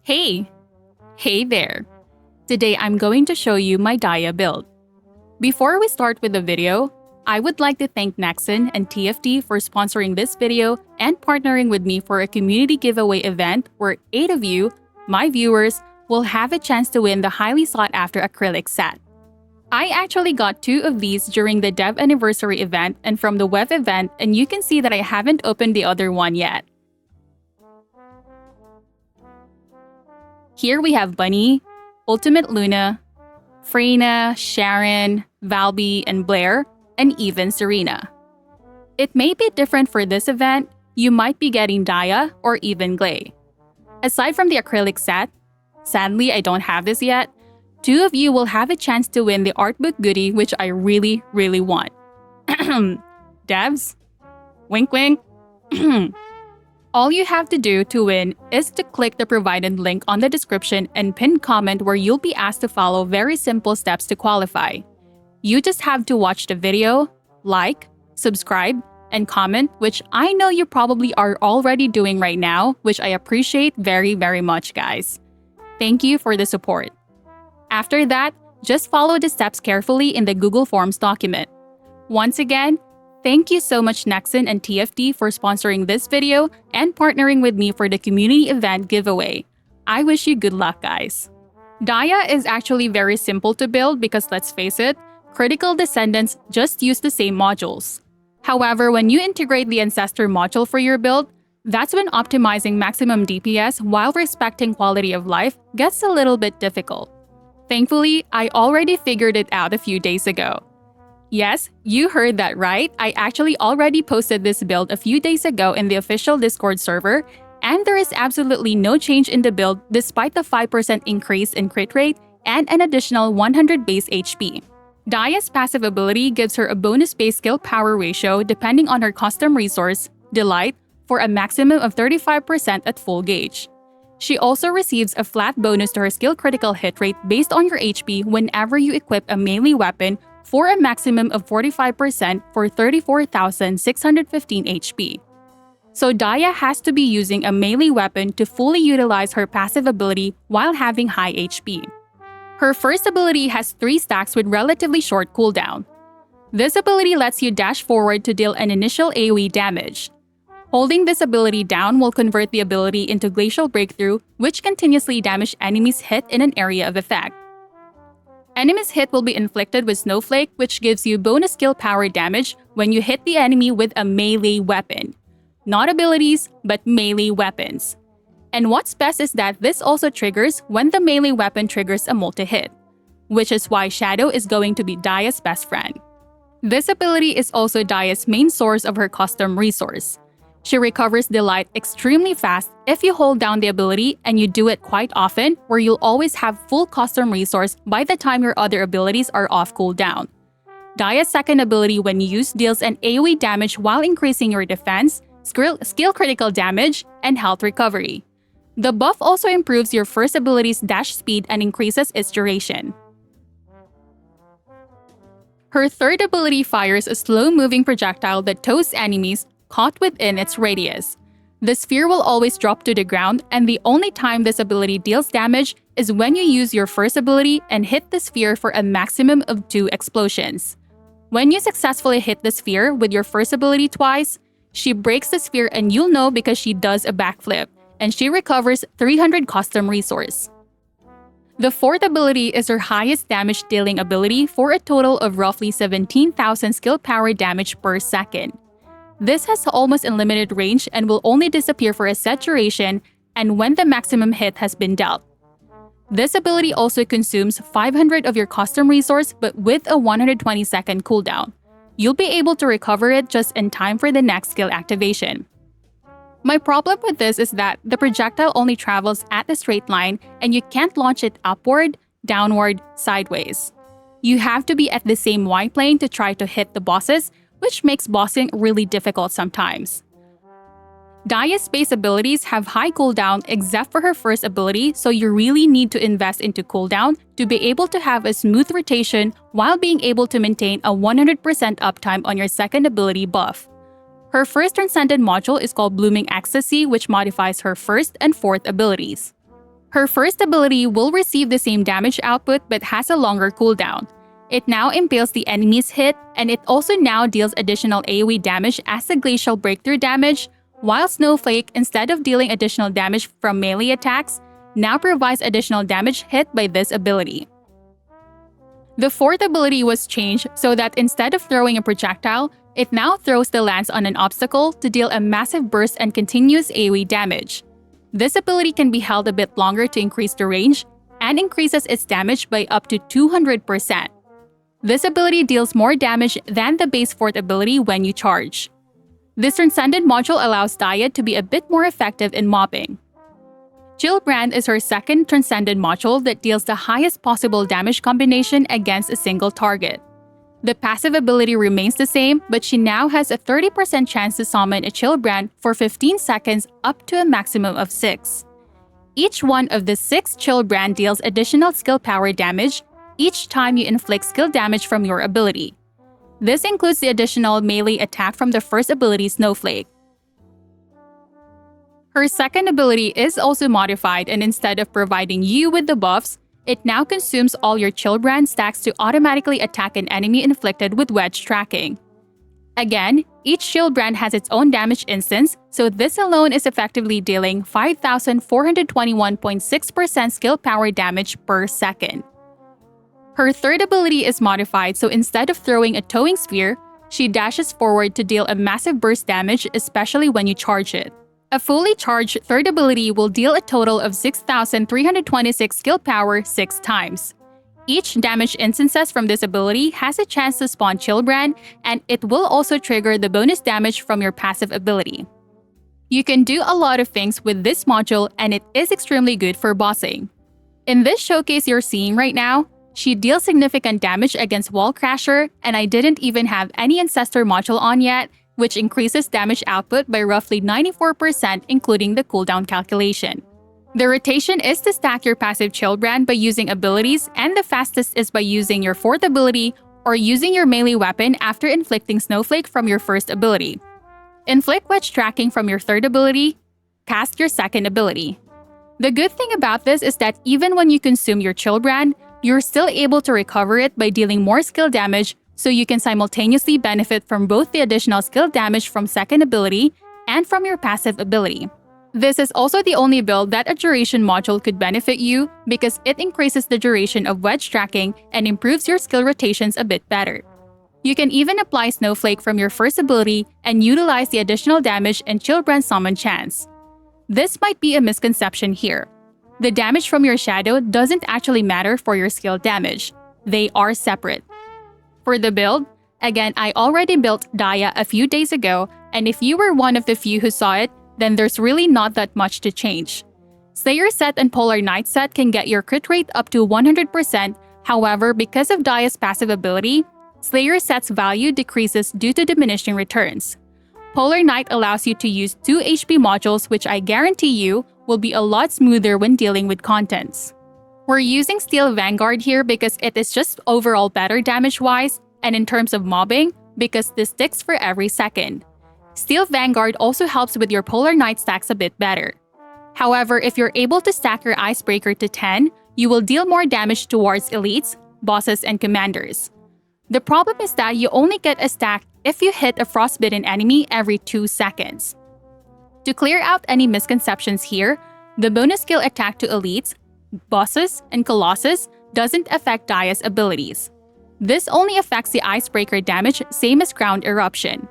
Hey! Hey there! Today I'm going to show you my Dia build. Before we start with the video, I would like to thank Nexon and TFT for sponsoring this video and partnering with me for a community giveaway event where 8 of you, my viewers, will have a chance to win the highly sought after acrylic set. I actually got 2 of these during the Dev Anniversary event and from the web event, and you can see that I haven't opened the other one yet. Here we have Bunny, Ultimate Luna, Freyna, Sharon, Valby, and Blair, and even Serena. It may be different for this event, you might be getting Dia or even Glay. Aside from the acrylic set, sadly I don't have this yet, 2 of you will have a chance to win the art book goodie which I really want. Devs? Wink wink. All you have to do to win is to click the provided link on the description and pinned comment where you'll be asked to follow very simple steps to qualify. You just have to watch the video, like, subscribe, and comment, which I know you probably are already doing right now, which I appreciate very much, guys. Thank you for the support. After that, just follow the steps carefully in the Google Forms document. Once again, thank you so much Nexon and TFT for sponsoring this video and partnering with me for the community event giveaway. I wish you good luck, guys. Dia is actually very simple to build because let's face it, critical descendants just use the same modules. However, when you integrate the ancestor module for your build, that's when optimizing maximum DPS while respecting quality of life gets a little bit difficult. Thankfully, I already figured it out a few days ago. Yes, you heard that right. I actually already posted this build a few days ago in the official Discord server, and there is absolutely no change in the build despite the 5% increase in crit rate and an additional 100 base HP. Dia's passive ability gives her a bonus base skill power ratio depending on her custom resource, Delight, for a maximum of 35% at full gauge. She also receives a flat bonus to her skill critical hit rate based on your HP whenever you equip a melee weapon for a maximum of 45% for 34,615 HP. So Dia has to be using a melee weapon to fully utilize her passive ability while having high HP. Her first ability has 3 stacks with relatively short cooldown. This ability lets you dash forward to deal an initial AoE damage. Holding this ability down will convert the ability into Glacial Breakthrough, which continuously damage enemies hit in an area of effect. Enemies hit will be inflicted with Snowflake, which gives you bonus skill power damage when you hit the enemy with a melee weapon. Not abilities, but melee weapons. And what's best is that this also triggers when the melee weapon triggers a multi-hit, which is why Shadow is going to be Dia's best friend. This ability is also Dia's main source of her custom resource. She recovers Delight extremely fast if you hold down the ability, and you do it quite often where you'll always have full custom resource by the time your other abilities are off cooldown. Dia's second ability when used deals an AoE damage while increasing your defense, skill critical damage, and health recovery. The buff also improves your first ability's dash speed and increases its duration. Her third ability fires a slow-moving projectile that tows enemies caught within its radius. The sphere will always drop to the ground, and the only time this ability deals damage is when you use your first ability and hit the sphere for a maximum of 2 explosions. When you successfully hit the sphere with your first ability twice, she breaks the sphere and you'll know because she does a backflip, and she recovers 300 custom resource. The fourth ability is her highest damage dealing ability for a total of roughly 17,000 skill power damage per second. This has almost unlimited range and will only disappear for a set duration and when the maximum hit has been dealt. This ability also consumes 500 of your custom resource but with a 120-second cooldown. You'll be able to recover it just in time for the next skill activation. My problem with this is that the projectile only travels at a straight line and you can't launch it upward, downward, sideways. You have to be at the same Y plane to try to hit the bosses, which makes bossing really difficult sometimes. Dia's base abilities have high cooldown except for her first ability, so you really need to invest into cooldown to be able to have a smooth rotation while being able to maintain a 100% uptime on your second ability buff. Her first Transcendent module is called Blooming Ecstasy, which modifies her first and fourth abilities. Her first ability will receive the same damage output but has a longer cooldown. It now impales the enemy's hit, and it also now deals additional AoE damage as the glacial breakthrough damage, while Snowflake, instead of dealing additional damage from melee attacks, now provides additional damage hit by this ability. The fourth ability was changed so that instead of throwing a projectile, it now throws the lance on an obstacle to deal a massive burst and continuous AoE damage. This ability can be held a bit longer to increase the range, and increases its damage by up to 200%. This ability deals more damage than the base fourth ability when you charge. This Transcendent module allows Daya to be a bit more effective in mobbing. Chillbrand is her second Transcendent module that deals the highest possible damage combination against a single target. The passive ability remains the same, but she now has a 30% chance to summon a Chillbrand for 15 seconds up to a maximum of 6. Each one of the 6 Chillbrand deals additional skill power damage each time you inflict skill damage from your ability. This includes the additional melee attack from the first ability Snowflake. Her second ability is also modified, and instead of providing you with the buffs, it now consumes all your Chillbrand stacks to automatically attack an enemy inflicted with wedge tracking. Again, each Chillbrand has its own damage instance, so this alone is effectively dealing 5,421.6% skill power damage per second. Her third ability is modified, so instead of throwing a towing sphere, she dashes forward to deal a massive burst damage, especially when you charge it. A fully charged third ability will deal a total of 6,326 skill power 6 times. Each damage instances from this ability has a chance to spawn Chillbrand, and it will also trigger the bonus damage from your passive ability. You can do a lot of things with this module, and it is extremely good for bossing. In this showcase you're seeing right now, she deals significant damage against Wall Crasher, and I didn't even have any Ancestor module on yet, which increases damage output by roughly 94% including the cooldown calculation. The rotation is to stack your passive Chillbrand by using abilities, and the fastest is by using your fourth ability or using your melee weapon after inflicting Snowflake from your first ability. Inflict wedge tracking from your third ability, cast your second ability. The good thing about this is that even when you consume your Chillbrand, you're still able to recover it by dealing more skill damage, so you can simultaneously benefit from both the additional skill damage from second ability and from your passive ability. This is also the only build that a duration module could benefit you because it increases the duration of wedge tracking and improves your skill rotations a bit better. You can even apply Snowflake from your first ability and utilize the additional damage and Chillbrand summon chance. This might be a misconception here. The damage from your shadow doesn't actually matter for your skill damage. They are separate. For the build, again, I already built Daya a few days ago, and if you were one of the few who saw it, then there's really not that much to change. Slayer set and Polar Knight set can get your crit rate up to 100%, however, because of Daya's passive ability, Slayer set's value decreases due to diminishing returns. Polar Knight allows you to use 2 HP modules, which I guarantee you will be a lot smoother when dealing with contents. We're using Steel Vanguard here because it is just overall better damage-wise, and in terms of mobbing, because this ticks for every second. Steel Vanguard also helps with your Polar Knight stacks a bit better. However, if you're able to stack your Icebreaker to 10, you will deal more damage towards elites, bosses, and commanders. The problem is that you only get a stack if you hit a frostbitten enemy every 2 seconds. To clear out any misconceptions here, the bonus skill attack to elites, bosses, and colossus doesn't affect Daya's abilities. This only affects the Icebreaker damage, same as Ground Eruption.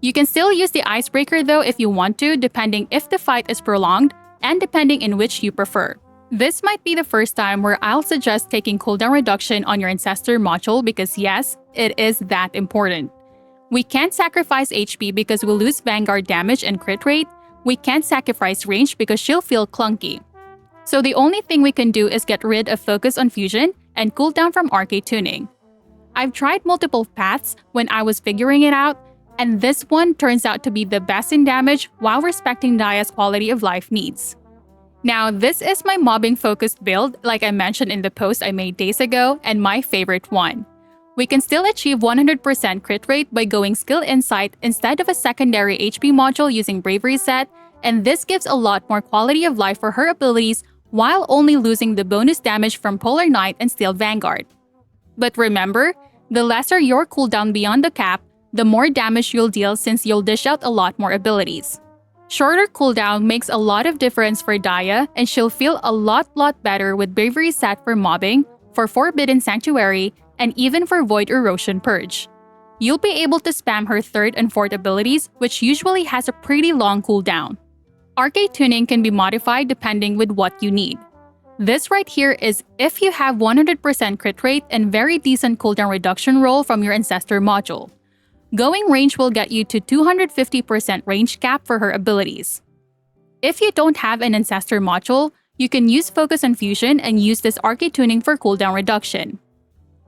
You can still use the Icebreaker though if you want to, depending if the fight is prolonged and depending in which you prefer. This might be the first time where I'll suggest taking cooldown reduction on your Ancestor module because yes, it is that important. We can't sacrifice HP because we'll lose Vanguard damage and crit rate. We can't sacrifice range because she'll feel clunky. So the only thing we can do is get rid of focus on fusion and cooldown from Arche Tuning. I've tried multiple paths when I was figuring it out, and this one turns out to be the best in damage while respecting Daya's quality of life needs. Now, this is my mobbing focused build like I mentioned in the post I made days ago, and my favorite one. We can still achieve 100% crit rate by going Skill Insight instead of a secondary HP module using Bravery set, and this gives a lot more quality of life for her abilities while only losing the bonus damage from Polar Knight and Steel Vanguard. But remember, the lesser your cooldown beyond the cap, the more damage you'll deal since you'll dish out a lot more abilities. Shorter cooldown makes a lot of difference for Daya, and she'll feel a lot better with Bravery set for mobbing, for Forbidden Sanctuary, and even for Void Erosion Purge. You'll be able to spam her 3rd and 4th abilities, which usually has a pretty long cooldown. Arche Tuning can be modified depending with what you need. This right here is if you have 100% crit rate and very decent cooldown reduction roll from your Ancestor module. Going range will get you to 250% range cap for her abilities. If you don't have an Ancestor module, you can use Focus on Fusion and use this Arche Tuning for cooldown reduction.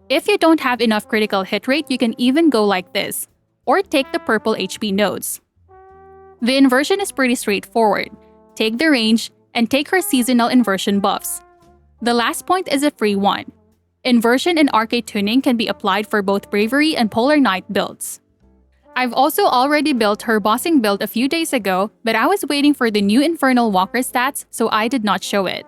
If you don't have enough critical hit rate, you can even go like this, or take the purple HP nodes. The inversion is pretty straightforward. Take the range, and take her seasonal inversion buffs. The last point is a free one. Inversion and Arche Tuning can be applied for both Bravery and Polar Knight builds. I've also already built her bossing build a few days ago, but I was waiting for the new Infernal Walker stats, so I did not show it.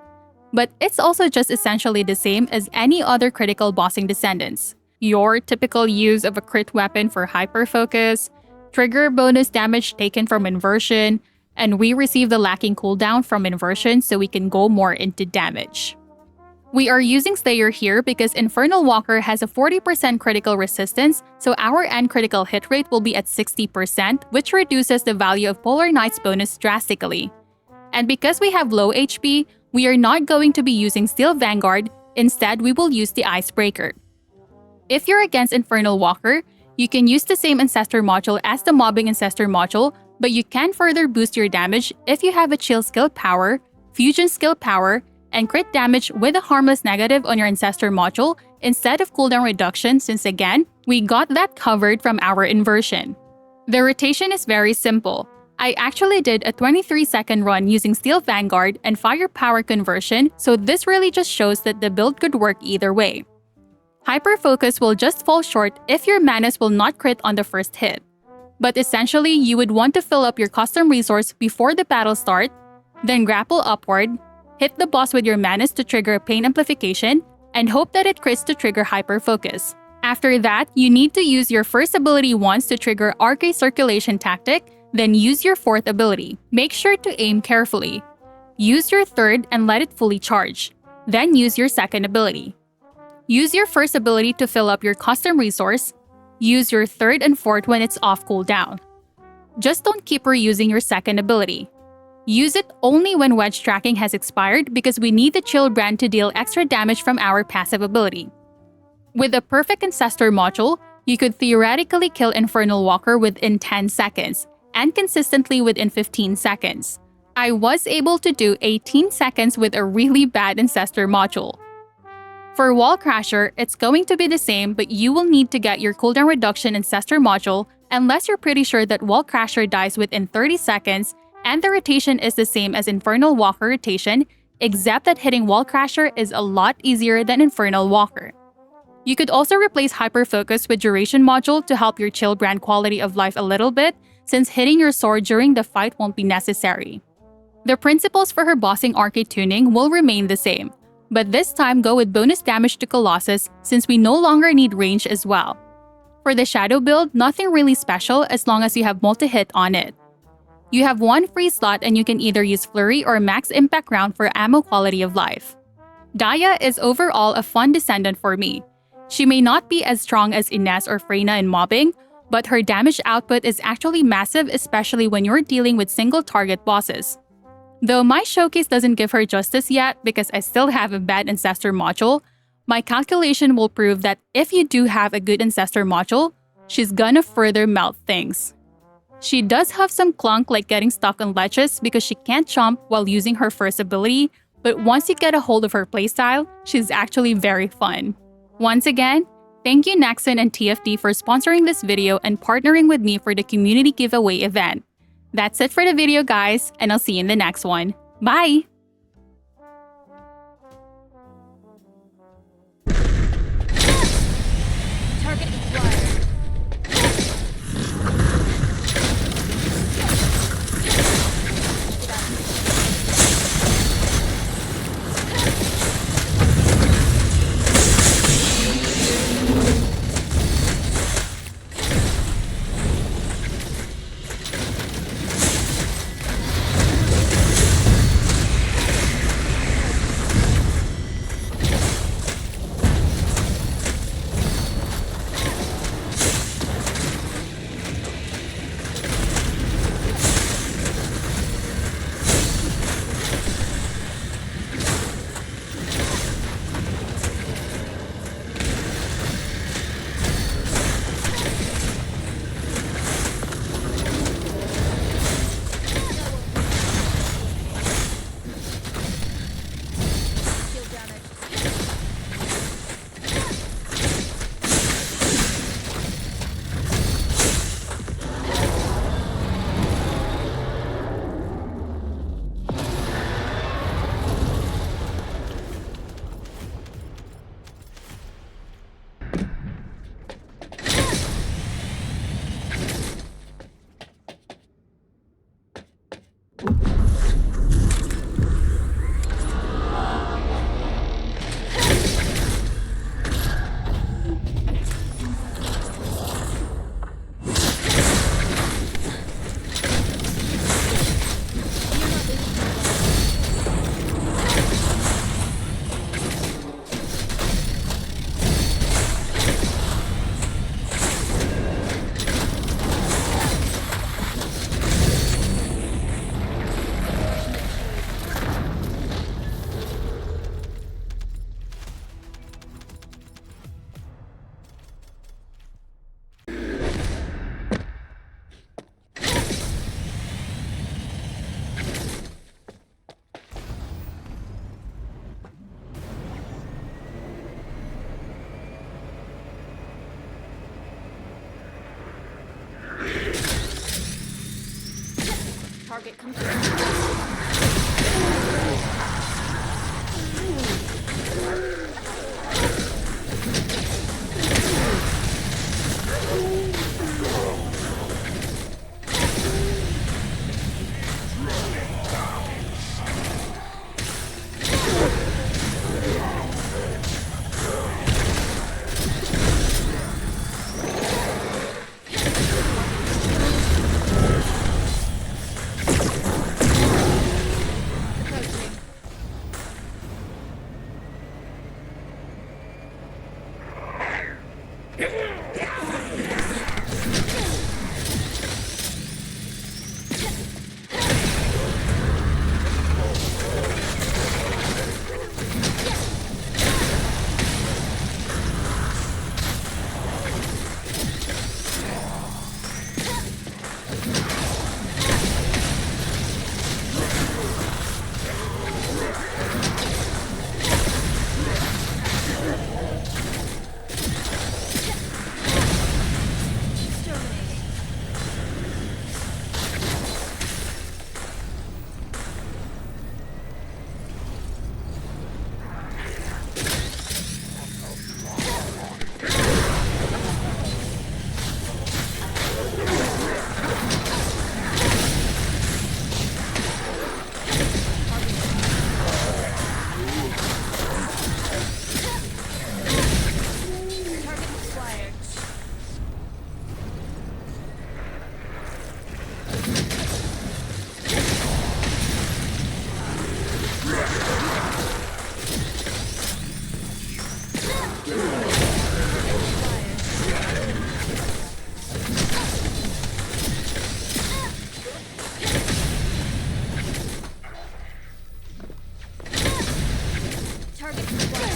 But it's also just essentially the same as any other critical bossing descendants. Your typical use of a crit weapon for hyperfocus, trigger bonus damage taken from inversion, and we receive the lacking cooldown from inversion so we can go more into damage. We are using Slayer here because Infernal Walker has a 40% critical resistance, so our end critical hit rate will be at 60%, which reduces the value of Polar Knight's bonus drastically. And because we have low HP, we are not going to be using Steel Vanguard, instead we will use the Icebreaker. If you're against Infernal Walker, you can use the same Ancestor module as the Mobbing Ancestor module, but you can further boost your damage if you have a Chill skill power, Fusion skill power, and crit damage with a harmless negative on your Ancestor module instead of cooldown reduction, since again, we got that covered from our inversion. The rotation is very simple. I actually did a 23-second run using Steel Vanguard and Firepower conversion, so this really just shows that the build could work either way. Hyperfocus will just fall short if your Manus will not crit on the first hit. But essentially, you would want to fill up your custom resource before the battle start, then grapple upward, hit the boss with your Manus to trigger a pain amplification, and hope that it crits to trigger Hyperfocus. After that, you need to use your first ability once to trigger Arche Circulation Tactic, then use your 4th ability. Make sure to aim carefully. Use your 3rd and let it fully charge. Then use your 2nd ability. Use your first ability to fill up your custom resource. Use your 3rd and 4th when it's off cooldown. Just don't keep reusing your 2nd ability. Use it only when Wedge Tracking has expired because we need the Chill brand to deal extra damage from our passive ability. With the perfect Ancestor module, you could theoretically kill Infernal Walker within 10 seconds, and consistently within 15 seconds. I was able to do 18 seconds with a really bad Ancestor module. For Wall Crasher, it's going to be the same, but you will need to get your cooldown reduction Ancestor module unless you're pretty sure that Wall Crasher dies within 30 seconds, and the rotation is the same as Infernal Walker rotation, except that hitting Wall Crasher is a lot easier than Infernal Walker. You could also replace Hyperfocus with Duration module to help your Chill brand quality of life a little bit, since hitting your sword during the fight won't be necessary. The principles for her bossing Arche Tuning will remain the same, but this time go with bonus damage to Colossus since we no longer need range as well. For the Shadow build, nothing really special as long as you have multi-hit on it. You have one free slot and you can either use Flurry or Max Impact Round for ammo quality of life. Daya is overall a fun descendant for me. She may not be as strong as Ines or Freyna in mobbing, but her damage output is actually massive, especially when you're dealing with single target bosses. Though my showcase doesn't give her justice yet because I still have a bad Ancestor module, my calculation will prove that if you do have a good Ancestor module, she's gonna further melt things. She does have some clunk like getting stuck on ledges because she can't jump while using her first ability, but once you get a hold of her playstyle, she's actually very fun. Once again, thank you Nexon and TFD for sponsoring this video and partnering with me for the community giveaway event. That's it for the video guys, and I'll see you in the next one. Bye! Target acquired. Target complete. Target acquired.